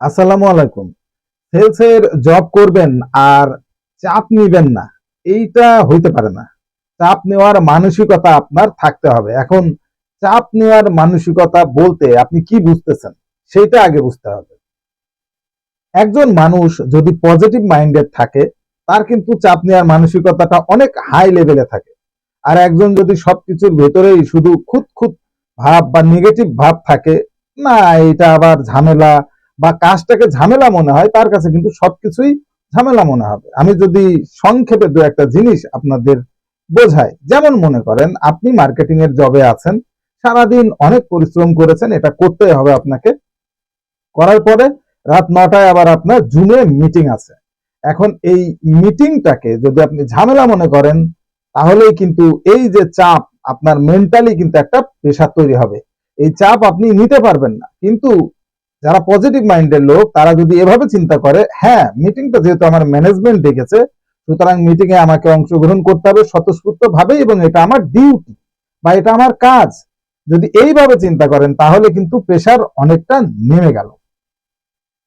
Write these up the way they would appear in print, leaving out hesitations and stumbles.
আসসালামু আলাইকুম। সেলসের জব করবেন আর চাপ নিবেন না, এইটা হইতে পারে না। চাপ নেওয়ার মানসিকতা আপনার থাকতে হবে। এখন চাপ নেওয়ার মানসিকতা বলতে আপনি কি বুঝতেছেন সেটা আগে বুঝতে হবে। একজন মানুষ যদি পজিটিভ মাইন্ডেড থাকে তার কিন্তু চাপ নেওয়ার মানসিকতাটা অনেক হাই লেভেলে থাকে। আর একজন যদি সবকিছুর ভেতরেই শুধু খুঁত খুঁত ভাব বা নেগেটিভ ভাব থাকে, না এটা আবার ঝামেলা বা কাজটাকে ঝামেলা মনে হয়, তার কাছে কিন্তু সবকিছুই ঝামেলা মনে হবে। আমি যদি সংক্ষেপে দু একটা জিনিস আপনাদের বোঝাই, যেমন মনে করেন আপনি মার্কেটিং এর জবে আছেন, সারাদিন অনেক পরিশ্রম করেছেন, এটা করতে হবে আপনাকে। করার পরে রাত 9টায় আবার আপনার জুমে মিটিং আছে। এখন এই মিটিংটাকে যদি আপনি ঝামেলা মনে করেন, তাহলেই কিন্তু এই যে চাপ, আপনার মেন্টালি কিন্তু একটা প্রেশার তৈরি হবে। এই চাপ আপনি নিতে পারবেন না। কিন্তু যারা পজিটিভ মাইন্ডের লোক তারা যদি এভাবে চিন্তা করে, হ্যাঁ মিটিংটা যেহেতু আমার ম্যানেজমেন্ট ডেকেছে, সুতরাং মিটিং এ আমাকে অংশগ্রহণ করতে হবে স্বতঃস্ফূর্ত ভাবে, এবং এটা আমার ডিউটি বা এটা আমার কাজ, যদি এইভাবে চিন্তা করেন তাহলে কিন্তু প্রেশার অনেকটা নেমে গেল।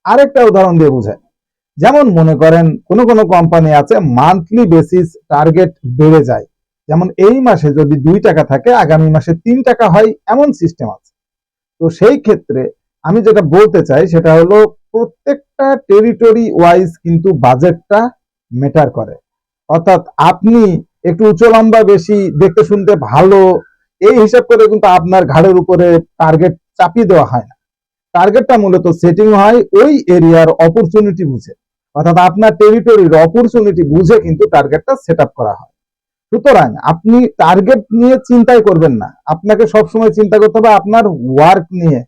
আরেকটা উদাহরণ দিয়ে বুঝায়, যেমন মনে করেন কোনো কোনো কোম্পানি আছে মান্থলি বেসিস টার্গেট বেড়ে যায়। যেমন এই মাসে যদি 2 টাকা থাকে, আগামী মাসে 3 টাকা হয়, এমন সিস্টেম আছে। তো সেই ক্ষেত্রে আমি যেটা বলতে চাই সেটা হলো, প্রত্যেকটা টেরিটরি ওয়াইজ কিন্তু বাজেটটা ম্যাটার করে। অর্থাৎ আপনি একটু উচ্চ লম্বা বেশি, দেখতে শুনতে ভালো, এই হিসাব করে কিন্তু আপনার ঘাড়ের উপরে টার্গেট চাপিয়ে দেওয়া হয় না। টার্গেটটা মূলত সেটিং হয় ওই এরিয়ার অপরচুনিটি বুঝে, অর্থাৎ আপনার টেরিটরির অপরচুনিটি বুঝে কিন্তু টার্গেটটা সেট আপ করা হয়। সুতরাং আপনি টার্গেট নিয়ে চিন্তাই করবেন না, আপনাকে সবসময় চিন্তা করতে হবে আপনার ওয়ার্ক নিয়ে,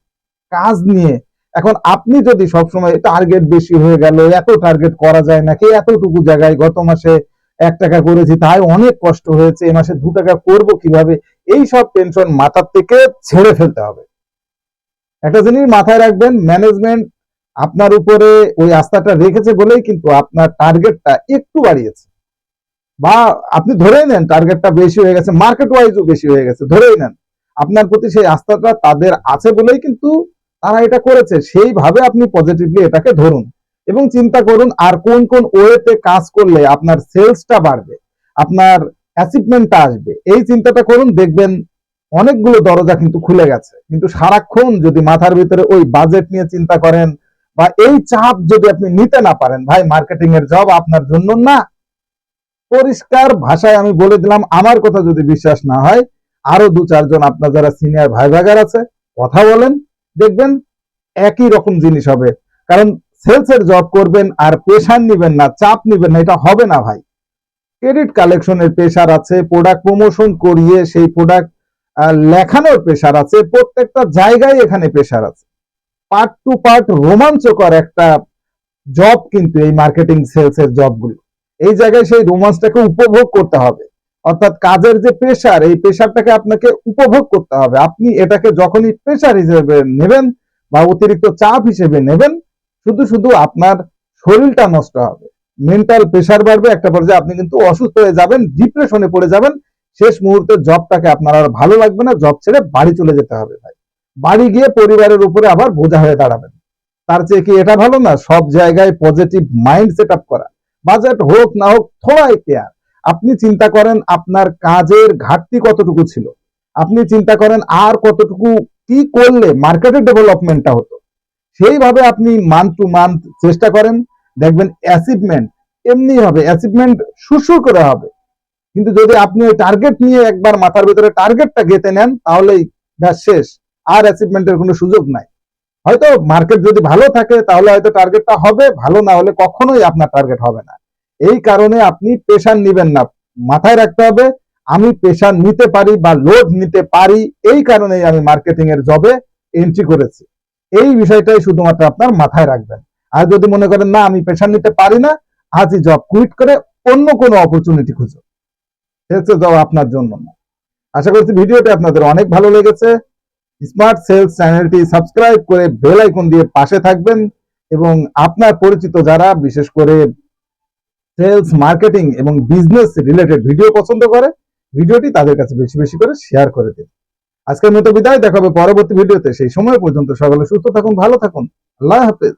কাজ নিয়ে। এখন আপনি যদি সবসময় টার্গেট বেশি হয়ে গেল, এত টার্গেট করা যায় নাকি, এতটুকু জায়গায় গত মাসে 1 টাকা করেছি, তাই অনেক কষ্ট হয়েছে, এ মাসে 2 টাকা করবো কিভাবে, এই সব টেনশন মাথার থেকে ছেড়ে ফেলতে হবে। একটা জিনিস মাথায় রাখবেন, ম্যানেজমেন্ট আপনার উপরে ওই আস্থাটা রেখেছে বলেই কিন্তু আপনার টার্গেটটা একটু বাড়িয়েছে। বা আপনি ধরেই নেন টার্গেটটা বেশি হয়ে গেছে, মার্কেট ওয়াইজও বেশি হয়ে গেছে, ধরেই নেন আপনার প্রতি সেই আস্থাটা তাদের আছে বলেই কিন্তু তারা এটা করেছে। সেইভাবে আপনি পজিটিভলি এটাকে ধরুন এবং চিন্তা করুন আর কোন কোন ওয়েতে কাজ করলে আপনার সেলসটা বাড়বে, আপনার অ্যাচিভমেন্টটা আসবে, এই চিন্তাটা করুন। দেখবেন অনেকগুলো দরজা কিন্তু খুলে গেছে। কিন্তু সারাক্ষণ যদি মাথার ভিতরে ওই বাজেট নিয়ে চিন্তা করেন বা এই চাপ যদি আপনি নিতে না পারেন, ভাই মার্কেটিং এর জব আপনার জন্য না। পরিষ্কার ভাষায় আমি বলে দিলাম, আমার কথা যদি বিশ্বাস না হয়, আরো 2-4 জন আপনার যারা সিনিয়র ভাই ভাগার আছে কথা বলেন, দেখবেন একই রকম জিনিস হবে। কারণ সেলসের জব করবেন আর প্রেশার নিবেন না, চাপ নিবেন না, এটা হবে না ভাই। ক্রেডিট কালেকশনের প্রেশার আছে, প্রোডাক্ট প্রমোশন করিয়ে সেই প্রোডাক্ট লেখানোর প্রেশার আছে, প্রত্যেকটা জায়গায় এখানে প্রেশার আছে। পার্ট টু পার্ট রোমাঞ্চকর একটা জব কিন্তু এই মার্কেটিং সেলসের জবগুলো। এই জায়গায় সেই রোমান্সটাকে উপভোগ করতে হবে। অর্থাৎ কাজের যে প্রেশার, এই প্রেশারটাকে আপনাকে উপভোগ করতে হবে। আপনি এটাকে যখনই প্রেশার হিসেবে নেবেন বা অতিরিক্ত চাপ হিসেবে নেবেন, শুধু শুধু আপনার শরীরটা নষ্ট হবে, মেন্টাল প্রেশার বাড়বে, একটা পর্যায়ে আপনি কিন্তু অসুস্থ হয়ে যাবেন, ডিপ্রেশনে পড়ে যাবেন। শেষ মুহূর্তে জবটাকে আপনার আর ভালো লাগবে না, জব ছেড়ে বাড়ি চলে যেতে হবে ভাই। বাড়ি গিয়ে পরিবারের উপরে আবার বোঝা হয়ে দাঁড়াবেন। তার চেয়ে কি এটা ভালো না সব জায়গায় পজিটিভ মাইন্ড সেট আপ করা? বাজেট হোক না হোক, থোড়াই কেয়ার। আপনি চিন্তা করেন আপনার কাজের ঘাটতি কতটুকু ছিল, আপনি চিন্তা করেন আর কতটুকু কি করলে মার্কেটের ডেভেলপমেন্টটা হতো, সেইভাবে আপনি মান্থ টু মান্থ চেষ্টা করেন, দেখবেন অ্যাচিভমেন্ট এমনি হবে, অ্যাচিভমেন্ট সুরসুর করে হবে। কিন্তু যদি আপনি ওই টার্গেট নিয়ে একবার মাথার ভিতরে টার্গেটটা গেঁথে নেন, তাহলেই ব্যাস শেষ, আর অ্যাচিভমেন্টের কোনো সুযোগ নাই। হয়তো মার্কেট যদি ভালো থাকে তাহলে হয়তো টার্গেটটা হবে, ভালো না হলে কখনোই আপনার টার্গেট হবে না। এই কারণে আপনি প্রেশার নিবেন না, মাথায় রাখতে হবে আমি প্রেশার নিতে পারি বা লোড নিতে পারি, এই কারণেই আমি মার্কেটিং এর জবে এন্ট্রি করেছি। এই বিষয়টাই শুধুমাত্র আপনার মাথায় রাখবেন। আর যদি মনে করেন না আমি প্রেশার নিতে পারি না, আজই জব কুইট করে অন্য কোনো অপরচুনিটি খুঁজো, সেলসে জব আপনার জন্য না। আশা করছি ভিডিওটি আপনাদের অনেক ভালো লেগেছে। স্মার্ট সেলস চ্যানেলটি সাবস্ক্রাইব করে বেল আইকন দিয়ে পাশে থাকবেন এবং আপনার পরিচিত যারা বিশেষ করে সেলস মার্কেটিং এবং বিজনেস রিলেটেড ভিডিও পছন্দ করে, ভিডিওটি তাদের কাছে বেশি বেশি করে শেয়ার করে দিন। আজকের মতো বিদায়, দেখা হবে পরবর্তী ভিডিওতে। সেই সময় পর্যন্ত সকলে সুস্থ থাকুন, ভালো থাকুন, আল্লাহ হাফেজ।